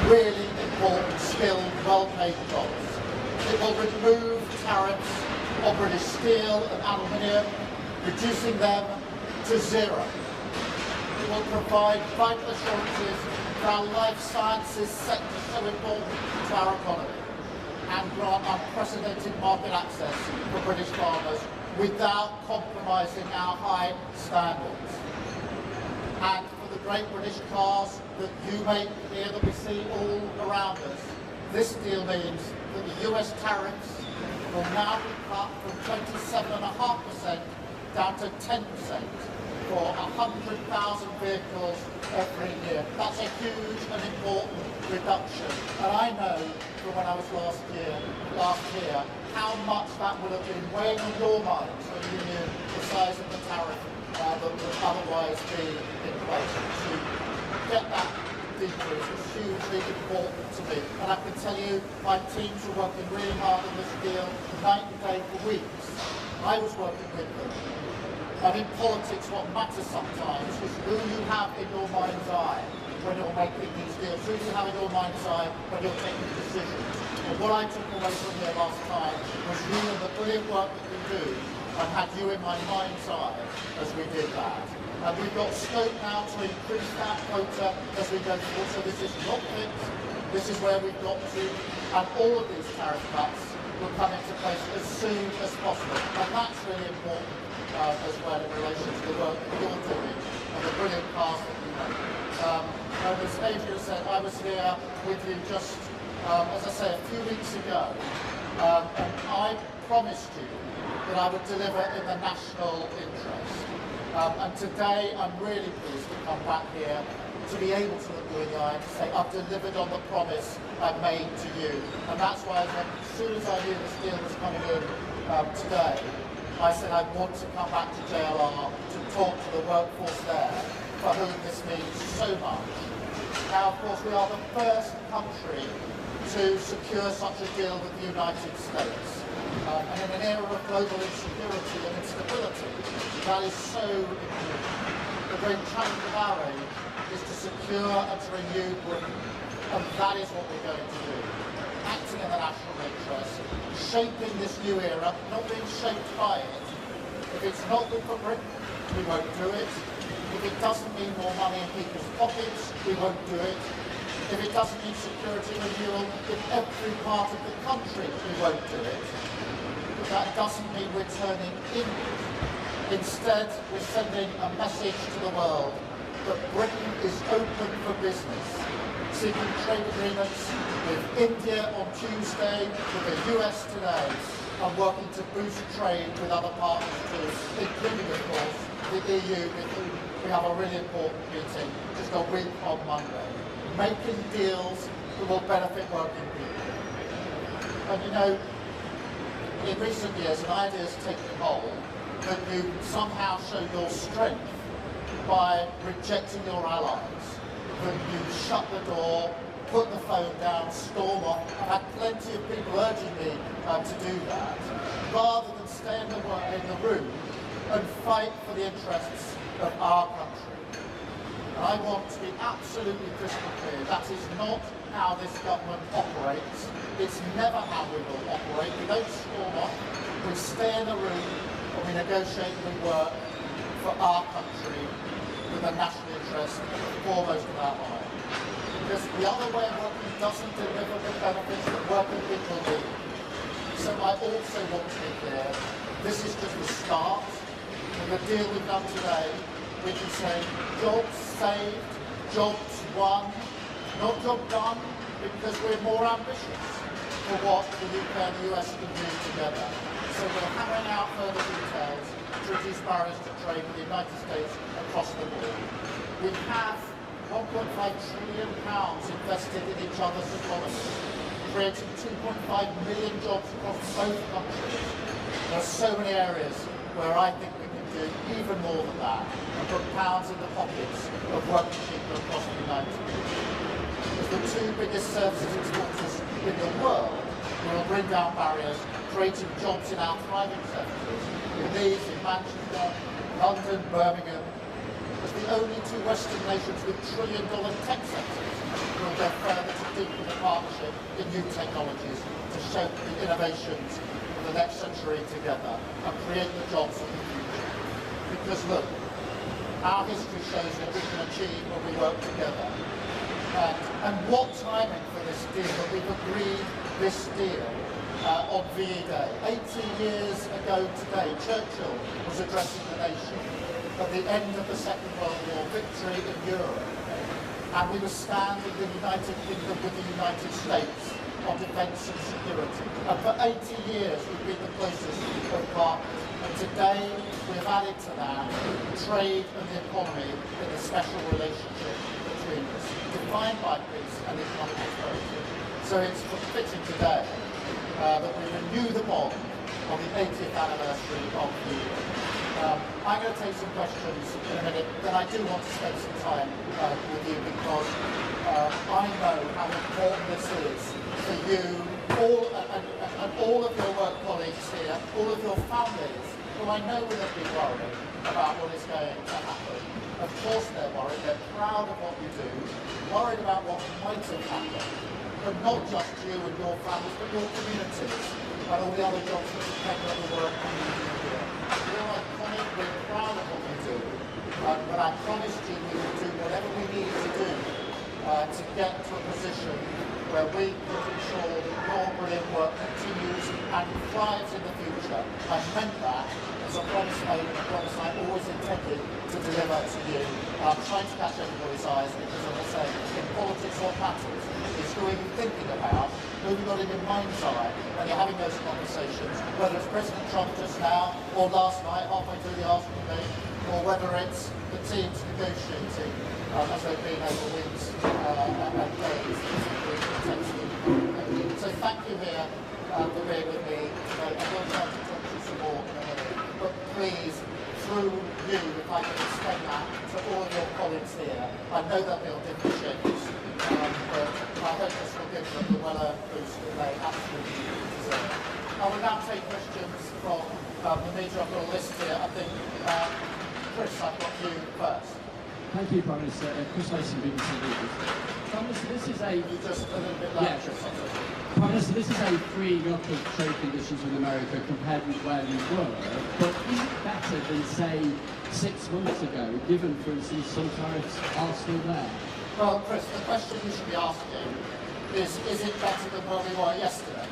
really important, skilled, well-paid jobs. It will remove tariffs on British steel and aluminium, reducing them to zero. It will provide vital assurances for our life sciences sector so important to our economy, and grant unprecedented market access for British farmers without compromising our high standards. And for the great British cars that you make here, that we see all around us, this deal means that the US tariffs will now be cut from 27.5% down to 10% for 100,000 vehicles every year. That's a huge and important reduction. And I know from when I was last year, how much that would have been weighing on your minds when you knew the size of the tariff that would otherwise be in place. To get that decrease was hugely important to me. And I can tell you, my teams were working really hard on this deal, night and day for weeks. I was working with them. And in politics, what matters sometimes is who you have in your mind's eye when you're making these deals, who you have in your mind's eye when you're taking decisions. And what I took away from here last time was you and the brilliant work that we do, and had you in my mind's eye as we did that. And we've got scope now to increase that quota as we go forward. So this is not fixed. This is where we've got to. And all of these tariff cuts will come into place as soon as possible. And that's really important as well in relation to the work that you're doing and the brilliant path that you make. And as Adrian said, I was here with you just, as I say, a few weeks ago. And I promised you that I would deliver in the national interest. And today I'm really pleased to come back here to be able to look you in the eye and to say I've delivered on the promise I made to you. And that's why as soon as I knew this deal was coming in today, I said I want to come back to JLR to talk to the workforce there for whom this means so much. Now, of course, we are the first country to secure such a deal with the United States. And in an era of global insecurity and instability, that is so important. The great challenge of our age is to secure and to renew Britain. And that is what we're going to do. Acting in the national interest, shaping this new era, not being shaped by it. If it's not good for Britain, we won't do it. If it doesn't mean more money in people's pockets, we won't do it. If it doesn't mean security and renewal in every part of the country, we won't do it. But that doesn't mean we're turning inward. Instead, we're sending a message to the world that Britain is open for business, seeking trade agreements with India on Tuesday, with the US today, and working to boost trade with other partners too, including, of course, the EU, with whom we have a really important meeting just a week on Monday. Making deals that will benefit working people. And you know, in recent years, an idea has taken hold that you somehow show your strength by rejecting your allies, that you shut the door, put the phone down, storm off. I've had plenty of people urging me to do that, rather than stay in the room and fight for the interests of our country. And I want to be absolutely crystal clear, that is not how this government operates. It's never how we will operate. We don't storm off, we stay in the room and we negotiate and we work for our country with the national interest foremost in our mind. Because the other way of working doesn't deliver the benefits that working people need. So I also want to be clear, this is just the start. And the deal we've done today, we can say jobs saved, jobs won, not job done, because we're more ambitious for what the UK and the US can do together. So we're hammering out further details to reduce barriers to trade with the United States across the board. We have £1.5 trillion invested in each other's economies, creating 2.5 million jobs across both countries. There are so many areas where I think we can do even more than that and put pounds in the pockets of working people across the United Kingdom. As the two biggest services exporters in the world, we will bring down barriers, creating jobs in our thriving sectors, in Leeds, in Manchester, London, Birmingham. As the only two Western nations with trillion-dollar tech sectors, we'll go further to deepen the partnership in new technologies to shape the innovations of the next century together and create the jobs of the future. Because look, our history shows that we can achieve when we work together. And what timing for this deal, that we've agreed this deal on VE Day. 80 years ago today, Churchill was addressing the nation at the end of the Second World War, victory in Europe. And we were standing with the United Kingdom with the United States on defence and security. And for 80 years we've been the closest of partners. And today we've added to that trade and the economy in a special relationship between us, defined by peace and economic prosperity. So it's fitting today that we renew the bond on the 80th anniversary of the year. I'm going to take some questions in a minute, then I do want to spend some time with you because I know how important this is for you, all of your work colleagues here, all of your families, who I know will have been worried about what is going to happen. Of course they're worried, they're proud of what you do, worried about what might have happened, but not just you and your families, but your communities and all the other jobs that depend on the work you do here. We're iconic, we're proud of what we do, but I promised you we will do whatever we need to do to get to a position where we can ensure that your brilliant work continues and thrives in the future. I meant that as a promise made and a promise I always intended to deliver to you. I'm trying to catch everybody's eyes because, as I say, in politics what matters is who are you thinking about, who have you got in your mind's eye when you're having those conversations, whether it's President Trump just now, or last night, halfway through the Arsenal game, or whether it's the teams negotiating as they've been over weeks and days. So thank you here for being with me today. I will try to talk to you some more in a minute, but please, through you, if I can extend that to all of your colleagues here. I know that they'll differentiate but I hope this will give them the well-earned boost that they absolutely deserve. I will now take questions from the media. I've got a list here. I think, Chris, I've got you first. Thank you, Prime Minister. Chris Mason, BBC News. Prime Minister, this is a... You just a little bit louder. Yeah. Prime Minister, this is a freeing up of trade conditions with America compared with where we were, but is it better than, say, 6 months ago, given, for instance, some tariffs are still there? Well, Chris, the question you should be asking is it better than where we were yesterday?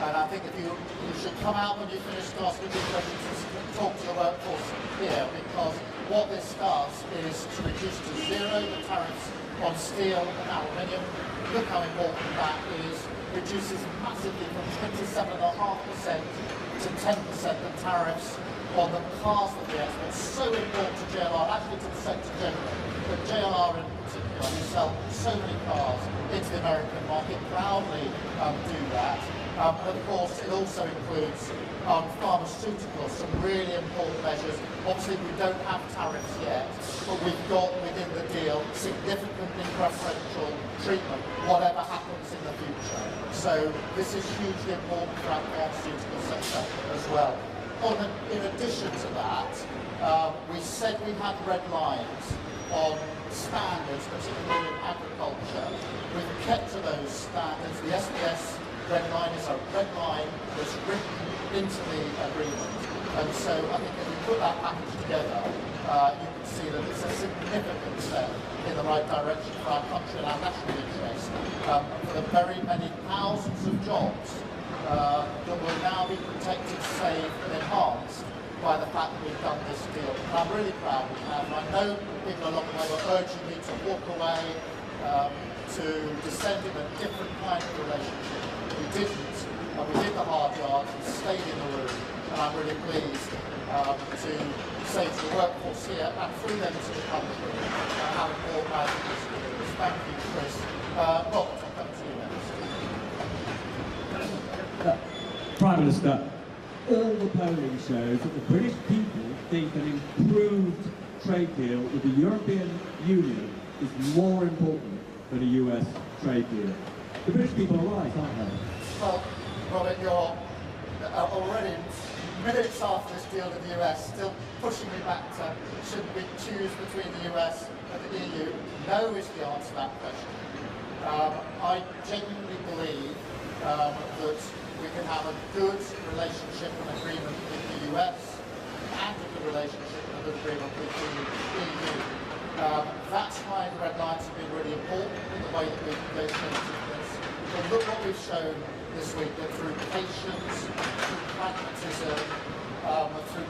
And I think if you should come out when you finish asking these questions and talk to the workforce here, because what this does is to reduce to zero the tariffs on steel and aluminium. Look how important that is. Reduces massively from 27.5% to 10% the tariffs on the cars that we export. So important to JLR, actually to the sector generally, but JLR in particular, who sell so many cars into the American market, proudly do that. And of course, it also includes pharmaceuticals, some really important measures. Obviously, we don't have tariffs yet, but we've got within the deal significantly preferential treatment, whatever happens in the future. So this is hugely important for our pharmaceutical sector as well. In addition to that, we said we had red lines on standards, particularly in agriculture. We've kept to those standards. The SBS red line is a red line that's written into the agreement. And so I think if you put that package together, you can see that it's a significant step in the right direction for our country and our national interest, for the very many thousands of jobs that will now be protected, saved and enhanced by the fact that we've done this deal. And I'm really proud we have. And I know people along the way were urging me to walk away, to descend in a different kind of relationship. We didn't, and we did the hard yards and stayed in the room, and I'm really pleased to say to the workforce here and through them to the country how important I think this deal is. Thank you, Chris. Robert, I'll come to you next. Prime Minister, all the polling shows that the British people think an improved trade deal with the European Union is more important than a US trade deal. The British people are right, aren't they? Well, Robert, you're already minutes after this deal with the US, still pushing me back to should we choose between the US and the EU. No is the answer to that question. I genuinely believe that we can have a good relationship and agreement with the US and a good relationship and a good agreement with the EU. That's why the red lines have been really important in the way that we've negotiated this. But look what we've shown this week, that through patience, through pragmatism, through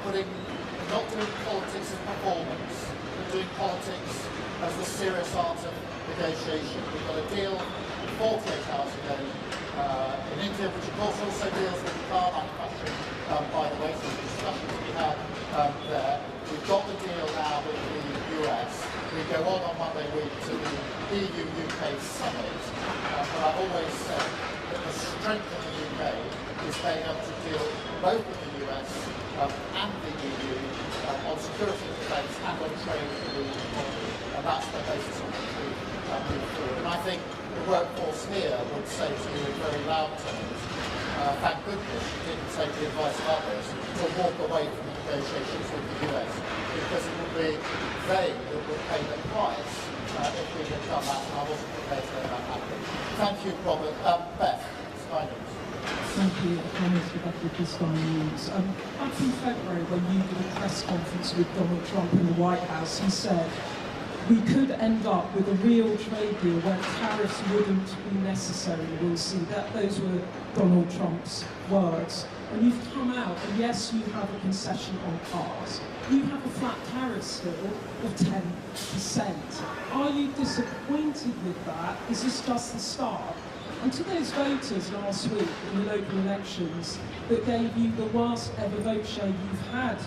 not doing politics of performance, but doing politics as the serious art of negotiation. We've got a deal 48 hours ago in India, which of course also deals with car manufacturing, by the way, so the discussions we had there. We've got the deal now with the US. We go on Monday week to the EU-UK summit. But I've always said that the strength of the UK is being able to deal both with the US and the EU on security and defence and on trade and the economy. And that's the basis on which we move forward. And I think the workforce here would say to you in very loud terms, thank goodness you didn't take the advice of others to walk away from the negotiations with the US, because it would be they that would pay the price if we had done that, and I wasn't prepared to let that happen. Thank you, Robert. Beth, Sky News. Thank you, Prime Minister Keir Starmer. Back in February, when you did a press conference with Donald Trump in the White House, he said, we could end up with a real trade deal where tariffs wouldn't be necessary. We'll see. Those were Donald Trump's words. And you've come out, and yes, you have a concession on cars. You have a flat tariff still of 10%. Are you disappointed with that? Is this just the start? And to those voters last week in the local elections that gave you the worst ever vote share you've had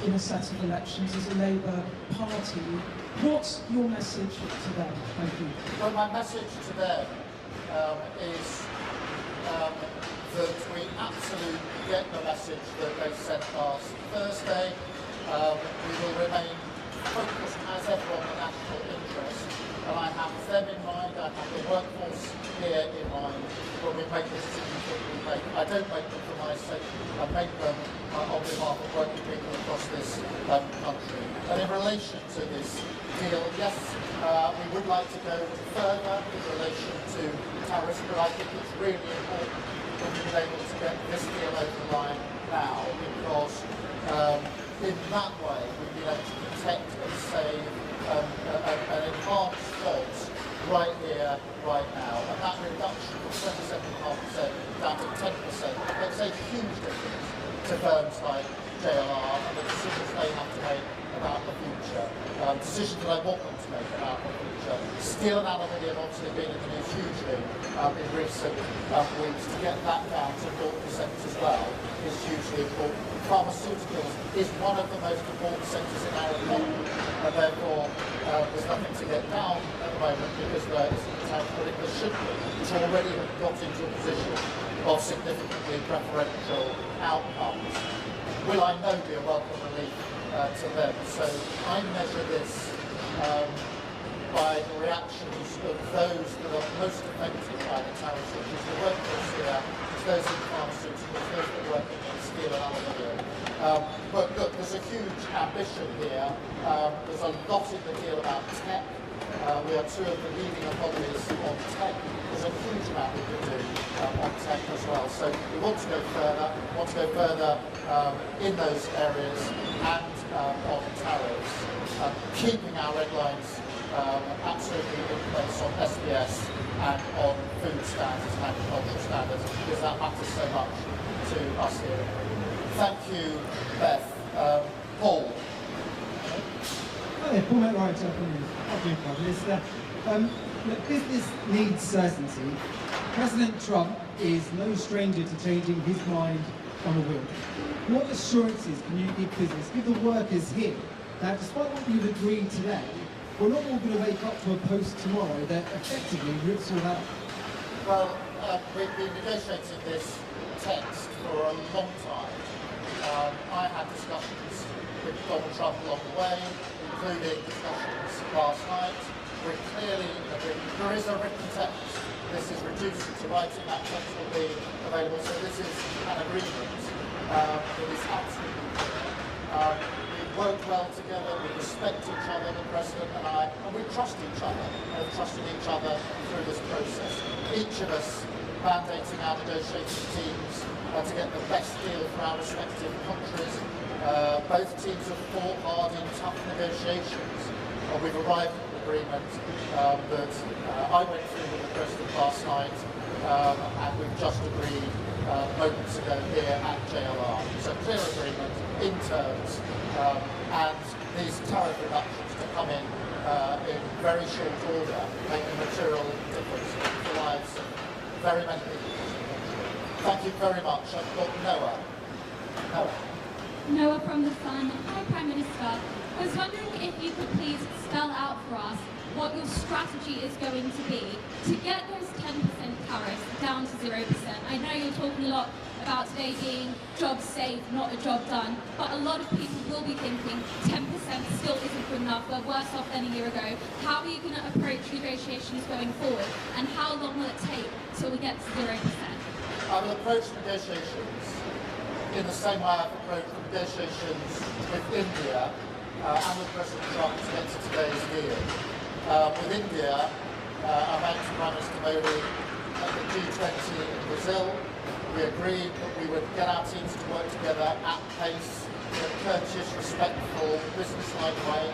in a set of elections as a Labour Party, what's your message to them? Thank you. Well, my message to them is that we absolutely get the message that they sent last Thursday. We will remain focused as ever on the national interest, and I have them in mind, I have the workforce here in mind when we make the decisions that we make. I don't make them for my sake, I make them on behalf of working people across this country. And in relation to this deal, yes, we would like to go further in relation to tariffs, but I think it's really important that we've been able to get this deal over the line now, because in that way we've been able to protect and save an enhanced jobs right here, right now. And that reduction from 27.5% down to 10% makes a huge difference to firms like JLR and the decisions they have to make about the future. Decisions that I want them to make about the future. Steel and aluminium obviously being in the news hugely in recent weeks. To get that down to 40% as well is hugely important. Pharmaceuticals is one of the most important sectors in our economy, and therefore there's nothing to get down at the moment because there isn't how critical it should be. It's already got into a position of significantly preferential outcomes. Will I know be a welcome relief to them? So I measure this by the reactions of those that are most affected by the tariffs, which is the workforce here, it's those in pharmaceuticals, those that work in steel and aluminium. But look, there's a huge ambition here. There's a lot in the deal about tech. We are two of the leading economies on tech. There's a huge amount we can do on tech as well. So we want to go further, in those areas and on tariffs, keeping our red lines absolutely in place on SBS and on food standards and agricultural standards, because that matters so much to us here. Thank you, Beth. Paul. Hi there, Paul McRyan, Prime Minister. Look, business needs certainty. President Trump is no stranger to changing his mind on a whim. What assurances can you give business, give the workers here, that despite what you've agreed today, we're not all going to wake up to a post tomorrow that effectively rips all out? Well, we've been negotiating this text for a long time. I had discussions with Donald Trump along the way, including discussions last night. We're clearly agreeing. There is a written text. This is reduced to writing. That text will be available. So this is an agreement that is absolutely clear. We've work well together, we respect each other, the President and I, and we trust each other, and have trusted each other through this process. Each of us mandating our negotiating teams to get the best deal for our respective countries. Both teams have fought hard in tough negotiations, and we've arrived at an agreement that I went through with the President last night, and we've just agreed moments ago here at JLR. So clear agreement in terms, and these tariff reductions to come in very short order make a material difference in the lives of very many people. Thank you very much. I've got Noah. Noah from The Sun. Hi, Prime Minister. I was wondering if you could please spell out for us what your strategy is going to be to get those 10% tariffs down to 0%. I know you're talking a lot about today being job safe, not a job done, but a lot of people will be thinking 10% still isn't good enough, we're worse off than a year ago. How are you going to approach negotiations going forward, and how long will it take till we get to 0%? I will approach negotiations in the same way I've approached negotiations with India and with President Trump to get to today's deal. With India, I met Prime Minister Modi at the G20 in Brazil. We agreed that we would get our teams to work together at pace in a courteous, respectful, business-like way.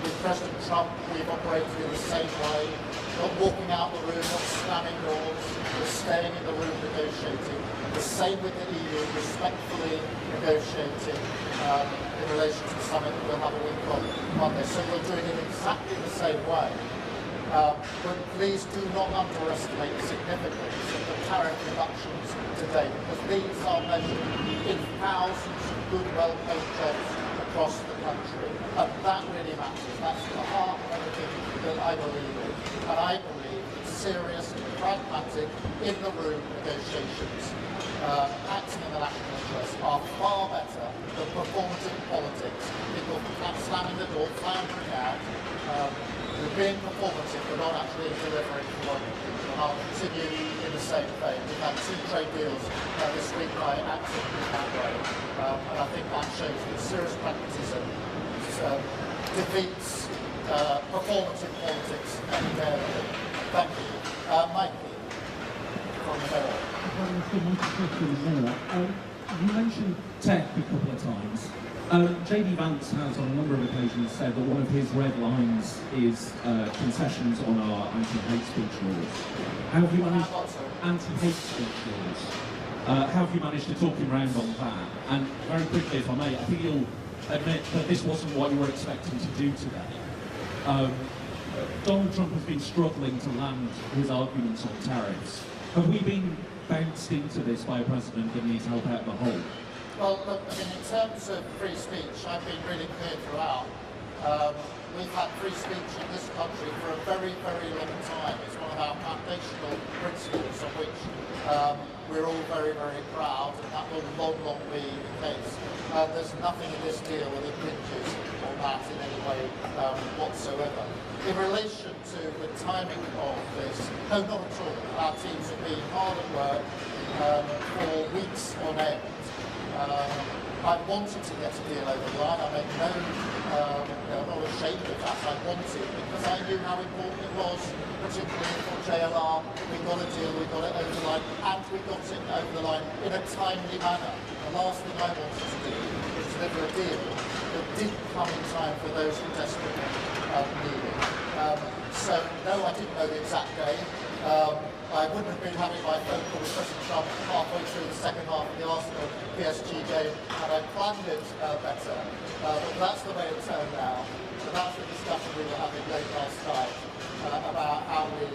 With President Trump, we've operated in the same way, not walking out the room, not slamming doors, but staying in the room negotiating. The same with the EU, respectfully negotiating in relation to the summit that we'll have a week on Monday. So we're doing it exactly the same way. But please do not underestimate the significance of the tariff reductions today, because these are measured in thousands of good, well-paid jobs across the country. And that really matters. That's the heart of everything that I believe in. And I believe that serious, pragmatic, in-the-room negotiations acting in the national interest are far better than performative politics. People slamming the door, floundering out, being performative but not actually delivering for what people. And I'll continue in the same vein. We've had 2 trade deals this week by acting in that way. And I think that shows that serious pragmatism defeats performative politics any day of the week. Thank you. Mikey from the Mirror. You mentioned tech a couple of times. JD Vance has on a number of occasions said that one of his red lines is concessions on our anti-hate speech laws. How have you managed anti-hate speech laws? How have you managed to talk him round on that? And very quickly, if I may, I think you'll admit that this wasn't what you were expecting to do today. Donald Trump has been struggling to land his arguments on tariffs. Have we been bounced into this by a president that needs help out of the hole? Well, look, I mean, in terms of free speech, I've been really clear throughout. We've had free speech in this country for a very, very long time. It's one of our foundational principles on which we're all very, very proud, and that will long be the case. There's nothing in this deal that impinges on that in any way whatsoever. In relation to the timing of this, no, not at all. Our teams have been hard at work for weeks on end. I wanted to get a deal over the line. I made I'm not ashamed of that. I wanted, because I knew how important it was, particularly for JLR. We got a deal, we got it over the line, and we got it over the line in a timely manner. The last thing I wanted to do was deliver a deal that didn't come in time for those who desperately need it. So, no, I didn't know the exact day. I wouldn't have been having my phone call with President Trump halfway through the second half of the Arsenal PSG game, and I planned it better. But that's the way it turned out. So that's the discussion we were having late last night about how we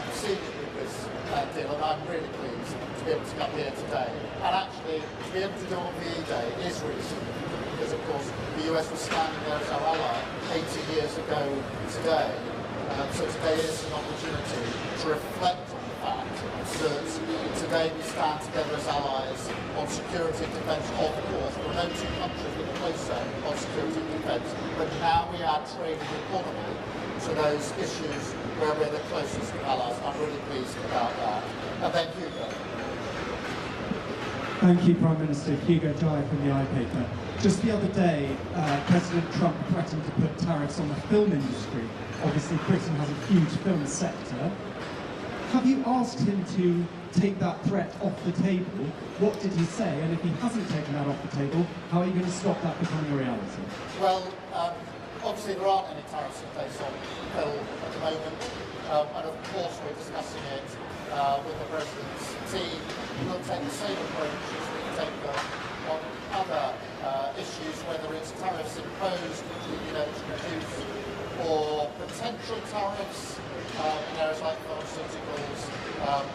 proceeded with this deal, and I'm really pleased to be able to come here today. And actually, to be able to do it on VE Day is really significant, because of course the US was standing there as our ally 80 years ago today. So today is an opportunity to reflect on the fact that today we stand together as allies on security and defence, of course. There are no 2 countries that are closer on security and defence, but now we add trade and economy to those issues where we're the closest allies. I'm really pleased about that. And then Hugo. Thank you, Prime Minister. Hugo Jai from the iPaper. Just the other day, President Trump threatened to put tariffs on the film industry. Obviously, Britain has a huge film sector. Have you asked him to take that threat off the table? What did he say? And if he hasn't taken that off the table, how are you going to stop that becoming a reality? Well, obviously there aren't any tariffs in place on film at the moment, and of course we're discussing it with the President's team. We'll take the same approach as we take on other issues, whether it's tariffs imposed which we've been able to reduce, or potential tariffs in areas like pharmaceuticals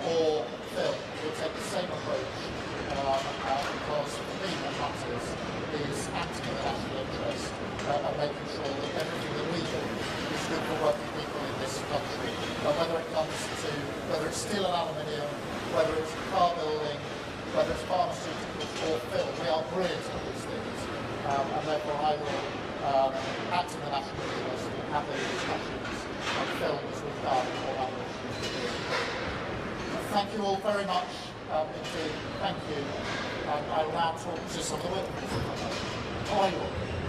or film. We'll take the same approach because for me what matters is acting in the national interest and making sure that everything that we do is good for working people in this country. Whether it comes to, whether it's steel and aluminium, whether it's car building, whether it's pharmaceuticals or film, we are brilliant at these things. And therefore I will act in the national interest and have those discussions on film as we've done on other issues. Thank you all very much indeed. Thank you. I will now talk to some of the witnesses. Oh, I will.